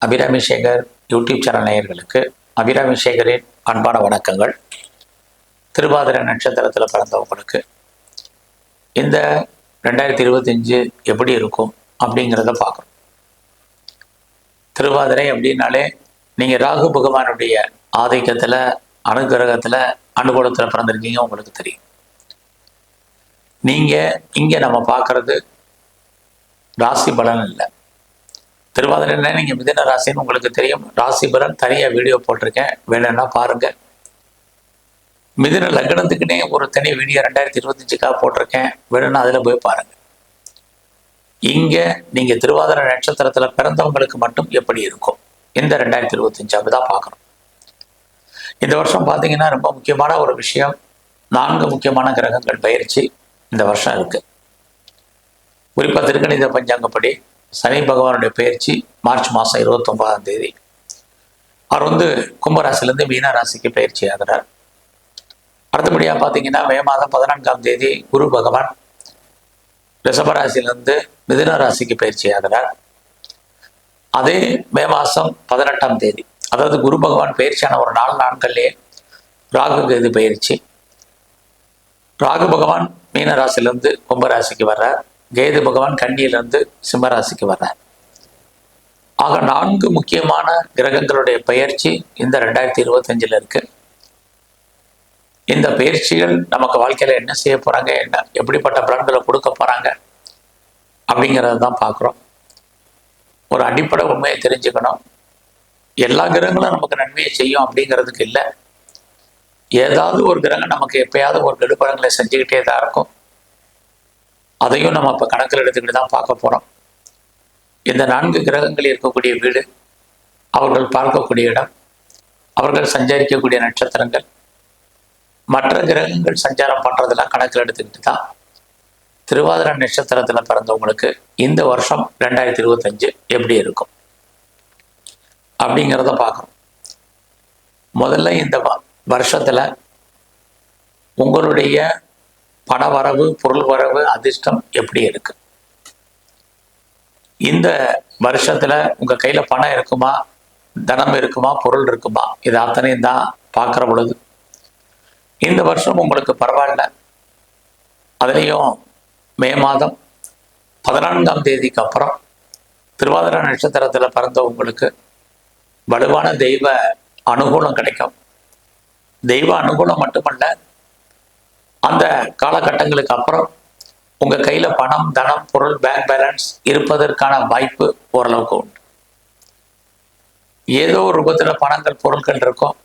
Abirami Sekar YouTube channel நேயர்களுக்கு அபிராமி சேகரின் அன்பான வணக்கங்கள். திருவாதிரை நட்சத்திரத்தில் பிறந்தவங்களுக்கு இந்த 2025 எப்படி இருக்கும் அப்படிங்கிறத பார்க்கணும். திருவாதிரை அப்படின்னாலே நீங்கள் ராகு பகவானுடைய ஆதிக்கத்தில், அனுகிரகத்தில், அனுகூலத்தில் பிறந்திருக்கீங்க, உங்களுக்கு தெரியும். நீங்கள் இங்கே நம்ம பார்க்கறது ராசி பலன் இல்லை. திருவாதிரை நீங்கள் மிதுன ராசின்னு உங்களுக்கு தெரியும். ராசி பலன் தனியாக வீடியோ போட்டிருக்கேன், வேணும்னா பாருங்கள். மிதுன லக்னத்துக்குன்னே ஒரு தனி வீடியோ 2025க்காக போட்டிருக்கேன், வேணும்னா அதில் போய் பாருங்கள். இங்கே நீங்கள் திருவாதிரை நட்சத்திரத்தில் பிறந்தவங்களுக்கு மட்டும் எப்படி இருக்கும் இந்த 2025 அப்படிதான் பார்க்கணும். இந்த வருஷம் பார்த்தீங்கன்னா ரொம்ப முக்கியமான ஒரு விஷயம், 4 முக்கியமான கிரகங்கள் பயிற்சி இந்த வருஷம் இருக்குது. குறிப்பாக திருக்கணித பஞ்சாங்கப்படி சனி பகவானுடைய பயிற்சி மார்ச் மாதம் 29ஆம் தேதி. அவர் கும்பராசிலேருந்து மீன ராசிக்கு பயிற்சி ஆகிறார். அடுத்தபடியாக பார்த்தீங்கன்னா மே மாதம் 14ஆம் தேதி குரு பகவான் ரிஷபராசிலிருந்து மிதுன ராசிக்கு பயிற்சி ஆகிறார். அதே மே மாதம் 18ஆம் தேதி, அதாவது குரு பகவான் பயிற்சியான ஒரு 4 நாட்கள்லேயே ராகு கேது பயிற்சி. ராகு பகவான் மீன ராசிலிருந்து கும்பராசிக்கு வர்றார், கேது பகவான் கன்னியிலிருந்து சிம்மராசிக்கு வர்றார். ஆக 4 முக்கியமான கிரகங்களுடைய பயிற்சி இந்த 2025 இருக்கு. இந்த பயிற்சிகள் நமக்கு வாழ்க்கையில என்ன செய்ய போறாங்க, என்ன எப்படிப்பட்ட பலன்களை கொடுக்க போறாங்க அப்படிங்கிறத தான் பார்க்குறோம். ஒரு அடிப்படை உண்மையை தெரிஞ்சுக்கணும். எல்லா கிரகங்களும் நமக்கு நன்மையை செய்யும் அப்படிங்கிறதுக்கு இல்லை. ஏதாவது ஒரு கிரகம் நமக்கு எப்பயாவது ஒரு கெடுபலன்களை செஞ்சுக்கிட்டே தான் இருக்கும். அதையும் நம்ம இப்போ கணக்கில் எடுத்துக்கிட்டு தான் பார்க்க போகிறோம். இந்த 4 கிரகங்கள் இருக்கக்கூடிய வீடு, அவர்கள் பார்க்கக்கூடிய இடம், அவர்கள் சஞ்சரிக்கக்கூடிய நட்சத்திரங்கள், மற்ற கிரகங்கள் சஞ்சாரம் பண்ணுறதெல்லாம் கணக்கில் எடுத்துக்கிட்டு தான் திருவாதிரை நட்சத்திரத்தில் பிறந்தவங்களுக்கு இந்த வருஷம் 2025 எப்படி இருக்கும் அப்படிங்கிறத பார்க்கணும். முதல்ல இந்த வருஷத்தில் உங்களுடைய பண வரவு, பொருள் வரவு, அதிர்ஷ்டம் எப்படி இருக்கு? இந்த வருஷத்துல உங்க கையில பணம் இருக்குமா, தனம் இருக்குமா, பொருள் இருக்குமா? இது அத்தனையும் தான் பார்க்குற பொழுது இந்த வருஷம் உங்களுக்கு பரவாயில்ல. அதுலேயும் மே மாதம் 14ஆம் தேதிக்கு அப்புறம் திருவாதிரை நட்சத்திரத்தில் பிறந்த உங்களுக்கு வலுவான தெய்வ அனுகூலம் கிடைக்கும். தெய்வ அனுகூலம் மட்டுமல்ல, அந்த காலகட்டங்களுக்கு அப்புறம் உங்கள் கையில் பணம், தனம், பொருள், பேங்க் பேலன்ஸ் இருப்பதற்கான வாய்ப்பு ஓரளவுக்கு உண்டு. ஏதோ ஒரு ரூபத்தில் பணங்கள், பொருட்கள் இருக்கும்,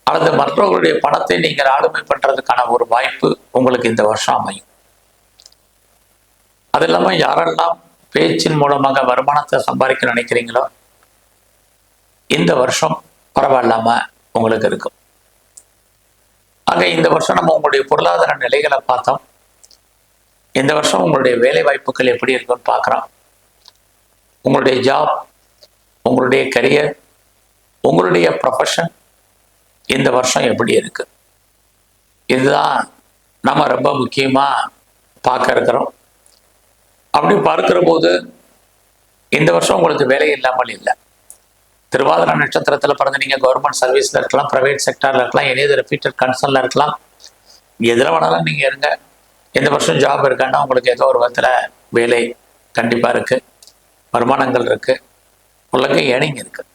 அல்லது மற்றவர்களுடைய பணத்தை நீங்கள் ஆளுமை பண்ணுறதுக்கான ஒரு வாய்ப்பு உங்களுக்கு இந்த வருஷம் அமையும். அது இல்லாமல் யாரெல்லாம் பேச்சின் மூலமாக வருமானத்தை சம்பாதிக்க நினைக்கிறீங்களோ இந்த வருஷம் பரவாயில்லாமல் உங்களுக்கு இருக்கும். ஆக இந்த வருஷம் நம்ம உங்களுடைய பொருளாதார நிலைகளை பார்த்தோம். இந்த வருஷம் உங்களுடைய வேலை வாய்ப்புகள் எப்படி இருக்குன்னு பார்க்குறோம். உங்களுடைய ஜாப், உங்களுடைய கரியர், உங்களுடைய ப்ரொஃபஷன் இந்த வருஷம் எப்படி இருக்கு, இதுதான் நம்ம ரொம்ப முக்கியமாக பார்க்க இருக்கிறோம். அப்படி பார்க்கிற போது இந்த வருஷம் உங்களுக்கு வேலை இல்லாமல் இல்லை. திருவாதிரை நட்சத்திரத்தில் பிறந்த நீங்கள் கவர்மெண்ட் சர்வீஸில் இருக்கலாம், ப்ரைவேட் செக்டாரில் இருக்கலாம், எனி ரிப்பீட்டட் கன்சர்னில் இருக்கலாம், எதில் வேணாலும் நீங்கள் இருங்க. இந்த வருஷம் ஜாப் இருக்கான்னா உங்களுக்கு ஏதோ ஒரு விதத்தில் வேலை கண்டிப்பாக இருக்குது, வருமானங்கள் இருக்குது, உங்களுக்கு ஏர்னிங் இருக்குது.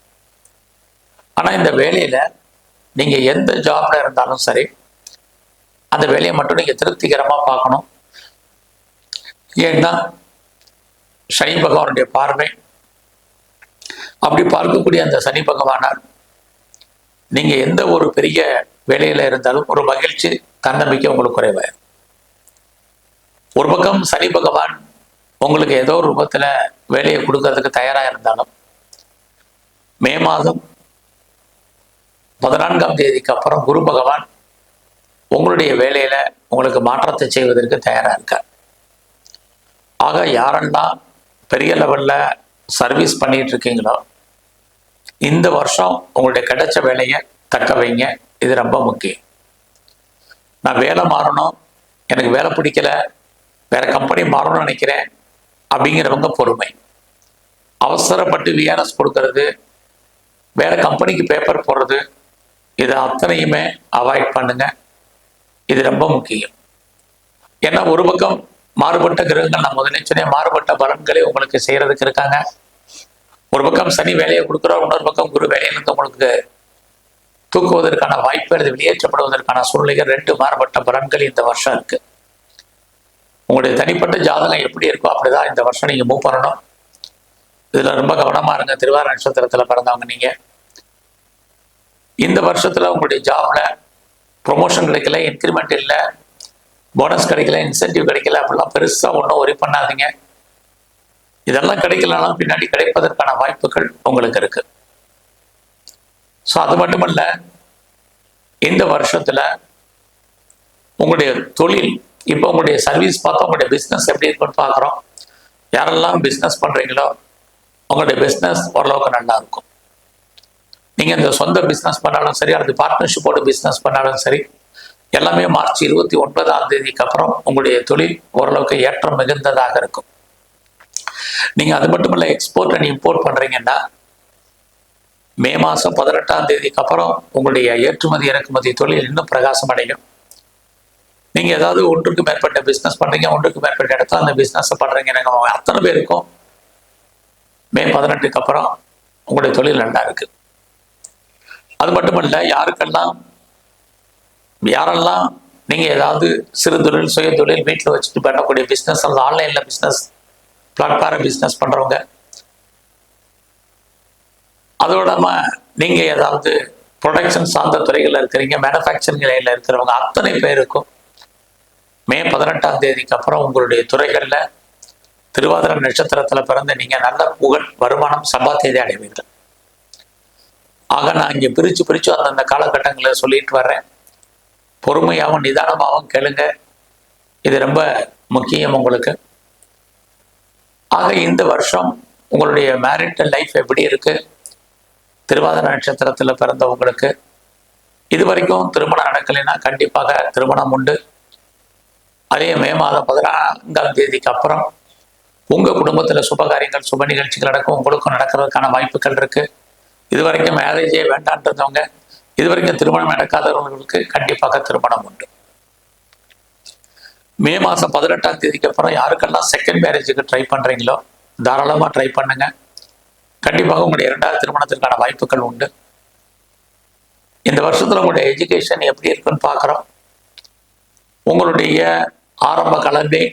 ஆனால் இந்த வேலையில் நீங்கள் எந்த ஜாப்ல இருந்தாலும் சரி, அந்த வேலையை மட்டும் நீங்கள் திருப்திகரமாக பார்க்கணும். ஏன்னா சனி பகவானுடைய பார்வை, அப்படி பார்க்கக்கூடிய அந்த சனி பகவானார் நீங்கள் எந்த ஒரு பெரிய வேலையில் இருந்தாலும் ஒரு மகிழ்ச்சி, தன்னம்பிக்கை உங்களுக்கு குறைவாயிரும். ஒரு பக்கம் சனி பகவான் உங்களுக்கு ஏதோ ஒரு ரூபத்தில் வேலையை கொடுக்கறதுக்கு தயாராக இருந்தாலும் மே மாதம் 14ஆம் தேதிக்கு அப்புறம் குரு பகவான் உங்களுடைய வேலையில் உங்களுக்கு மாற்றத்தை செய்வதற்கு தயாராக இருக்கார். ஆக யாரெல்லாம் பெரிய லெவலில் சர்வீஸ் பண்ணிட்டு இருக்கீங்களோ இந்த வருஷம் உங்களுடைய கிடைச்ச வேலையை தக்க வைங்க. இது ரொம்ப முக்கியம். நான் வேலை மாறணும், எனக்கு வேலை பிடிக்கல, வேற கம்பெனி மாறணும்னு நினைக்கிறேன் அப்படிங்கிறவங்க பொறுமை. அவசரப்பட்டு விஆர்எஸ் கொடுக்கறது, வேற கம்பெனிக்கு பேப்பர் போடுறது, இது அத்தனையுமே அவாய்ட் பண்ணுங்க. இது ரொம்ப முக்கியம். ஏன்னா ஒரு பக்கம் மாறுபட்ட கிரகங்கள், நான் முதலே சொன்னேன், மாறுபட்ட பலன்களை உங்களுக்கு செய்யறதுக்கு இருக்காங்க. ஒரு பக்கம் சனி வேலையை கொடுக்குறோம், இன்னொரு பக்கம் குரு வேலையிலிருந்து உங்களுக்கு தூக்குவதற்கான வாய்ப்பு அல்லது வெளியேற்றப்படுவதற்கான சூழ்நிலைகள், 2 மாறுபட்ட பலன்கள் இந்த வருஷம் இருக்கு. உங்களுடைய தனிப்பட்ட ஜாதகம் எப்படி இருக்கோ அப்படிதான் இந்த வருஷம் நீங்க மூவ் பண்ணணும். இதுல ரொம்ப கவனமா இருங்க. திருவாதிரை நட்சத்திரத்துல பிறந்தவங்க நீங்க இந்த வருஷத்துல உங்களுடைய ஜாப்ல ப்ரொமோஷன் கிடைக்கல, இன்க்ரிமெண்ட் இல்லை, போனஸ் கிடைக்கல, இன்சென்டிவ் கிடைக்கல, அப்படிலாம் பெருசா ஒன்றும் ஒரி பண்ணாதீங்க. இதெல்லாம் கிடைக்கலனாலும் பின்னாடி கிடைப்பதற்கான வாய்ப்புகள் உங்களுக்கு இருக்கு. ஸோ அது மட்டுமல்ல, இந்த வருஷத்துல உங்களுடைய தொழில், இப்போ உங்களுடைய சர்வீஸ் பார்த்தா உங்களுடைய பிஸ்னஸ் எப்படி இருக்குன்னு பார்க்குறோம். யாரெல்லாம் பிஸ்னஸ் பண்றீங்களோ உங்களுடைய பிஸ்னஸ் ஓரளவுக்கு நல்லா இருக்கும். நீங்க இந்த சொந்த பிஸ்னஸ் பண்ணாலும் சரி, அல்லது பார்ட்னர்ஷிப்போட பிஸ்னஸ் பண்ணாலும் சரி, எல்லாமே மார்ச் 29 அப்புறம் உங்களுடைய தொழில் ஓரளவுக்கு ஏற்றம் மிகுந்ததாக இருக்கும். நீங்க அது மட்டும் இல்ல, எக்ஸ்போர்ட் அண்ட் இம்போர்ட் பண்றீங்கன்னா மே மாசம் 18 அப்புறம் உங்களுடைய ஏற்றுமதி இறக்குமதி தொழில் இன்னும் பிரகாசம் அடையும். நீங்க ஏதாவது ஒன்றுக்கு மேற்பட்ட பிசினஸ் பண்றீங்க, ஒன்றுக்கு மேற்பட்ட இடத்துல அந்த பிசினஸ் பண்றீங்க, அத்தனை பேருக்கும் மே 18 அப்புறம் உங்களுடைய தொழில் நல்லா இருக்கு. அது மட்டுமல்ல, யாரெல்லாம் நீங்க ஏதாவது சிறு தொழில், சுய தொழில் வீட்டில் வச்சுட்டு பண்ணக்கூடிய பிசினஸ் அல்லது ஆன்லைன்ல பிசினஸ், பிளாட்ஃபார்ம் பிசினஸ் பண்றவங்க, அதோட நீங்க ஏதாவது ப்ரொடக்ஷன் சார்ந்த துறைகளில் இருக்கிறீங்க, மேனுஃபேக்சரிங் லைன்ல இருக்கிறவங்க, அத்தனை பேருக்கும் மே 18 அப்புறம் உங்களுடைய துறைகள்ல திருவாதிரை நட்சத்திரத்துல பிறந்த நீங்க நல்ல புகழ், வருமானம், சம்பாத்தியத்தை அடைவீர்கள். ஆக நான் இங்க பிரிச்சு அந்தந்த காலகட்டங்களை சொல்லிட்டு வர்றேன். பொறுமையாகவும் நிதானமாகவும் கேளுங்க. இது ரொம்ப முக்கியம் உங்களுக்கு. ஆக இந்த வருஷம் உங்களுடைய மேரிட்டல் லைஃப் எப்படி இருக்கு? திருவாதிரை நட்சத்திரத்தில் பிறந்தவங்களுக்கு இது வரைக்கும் திருமணம் நடக்கலைன்னா கண்டிப்பாக திருமணம் உண்டு. அதே மே மாதம் 14 அப்புறம் உங்க குடும்பத்தில் சுபகாரியங்கள், சுப நிகழ்ச்சிகள் நடக்கும். உங்களுக்கும் நடக்கிறதுக்கான வாய்ப்புகள் இருக்கு. இது வரைக்கும் மேரேஜே வேண்டான்றவங்க, இது வரைக்கும் திருமணம் நடக்காதவர்களுக்கு கண்டிப்பாக திருமணம் உண்டு. மே மாதம் 18 அப்புறம் யாருக்கெல்லாம் செகண்ட் மேரேஜுக்கு ட்ரை பண்றீங்களோ தாராளமா ட்ரை பண்ணுங்க. கண்டிப்பாக உங்களுடைய 2வது திருமணத்திற்கான வாய்ப்புகள் உண்டு. இந்த வருஷத்துல உங்களுடைய எஜுகேஷன் எப்படி இருக்குன்னு பார்க்குறோம். உங்களுடைய ஆரம்ப கல்வி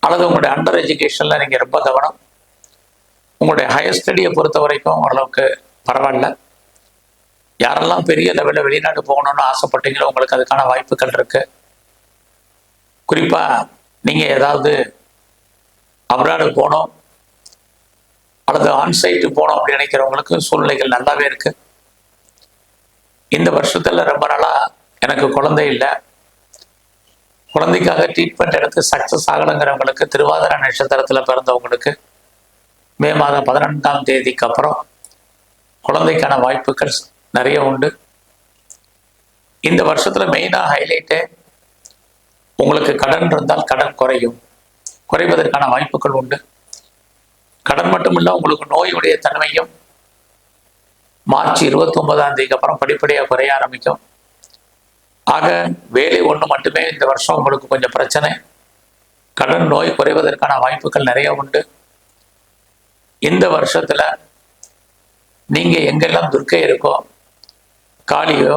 அல்லது உங்களுடைய அண்டர் எஜுகேஷன்ல நீங்க ரொம்ப கவனம். உங்களுடைய ஹையர் ஸ்டடியை பொறுத்த வரைக்கும் ஓரளவுக்கு பரவாயில்ல. யாரெல்லாம் பெரிய லெவலில் வெளிநாட்டு போகணும்னு ஆசைப்பட்டீங்களோ உங்களுக்கு அதுக்கான வாய்ப்புகள் இருக்கு. குறிப்பா நீங்க ஏதாவது அப்ராடு போகணும் அல்லது ஆன்சைட்டு போகணும் அப்படின்னு நினைக்கிறவங்களுக்கு சூழ்நிலைகள் நல்லாவே இருக்கு. இந்த வருஷத்துல ரொம்ப நாளா எனக்கு குழந்தை இல்லை, குழந்தைக்காக ட்ரீட்மெண்ட் எடுத்து சக்சஸ் ஆகலைங்கிறவங்களுக்கு, திருவாதிரை நட்சத்திரத்துல பிறந்தவங்களுக்கு மே மாதம் 14 அப்புறம் குழந்தைக்கான வாய்ப்புகள் நிறைய உண்டு. இந்த வருஷத்துல மெயினா ஹைலைட்டு, உங்களுக்கு கடன் இருந்தால் கடன் குறைவதற்கான வாய்ப்புகள் உண்டு. கடன் மட்டுமில்ல, உங்களுக்கு நோயுடைய தன்மையும் மார்ச் 29 அப்புறம் படிப்படியாக குறைய ஆரம்பிக்கும். ஆக வேலை ஒன்று மட்டுமே இந்த வருஷம் உங்களுக்கு கொஞ்சம் பிரச்சனை. கடன், நோய் குறைவதற்கான வாய்ப்புகள் நிறைய உண்டு. இந்த வருஷத்துல நீங்க எங்கெல்லாம் துர்க்கை இருக்கோ, காளியோ,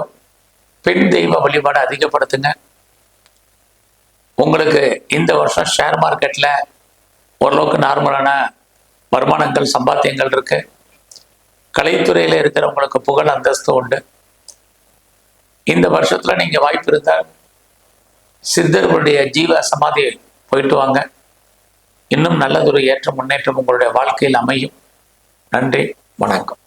பெண் தெய்வ வழிபாடு அதிகப்படுத்துங்க. உங்களுக்கு இந்த வருஷம் ஷேர் மார்க்கெட்ல ஓரளவுக்கு நார்மலான வருமானங்கள், சம்பாத்தியங்கள் இருக்கு. கலைத்துறையில இருக்கிறவங்களுக்கு புகழ், அந்தஸ்து உண்டு. இந்த வருஷத்துல நீங்க வாய்ப்பு இருந்தால் சித்தர்களுடைய ஜீவ சமாதி போயிட்டு வாங்க. இன்னும் நல்லதொரு ஏற்ற முன்னேற்றம் உங்களுடைய வாழ்க்கையில் அமையும். நன்றி, வணக்கம்.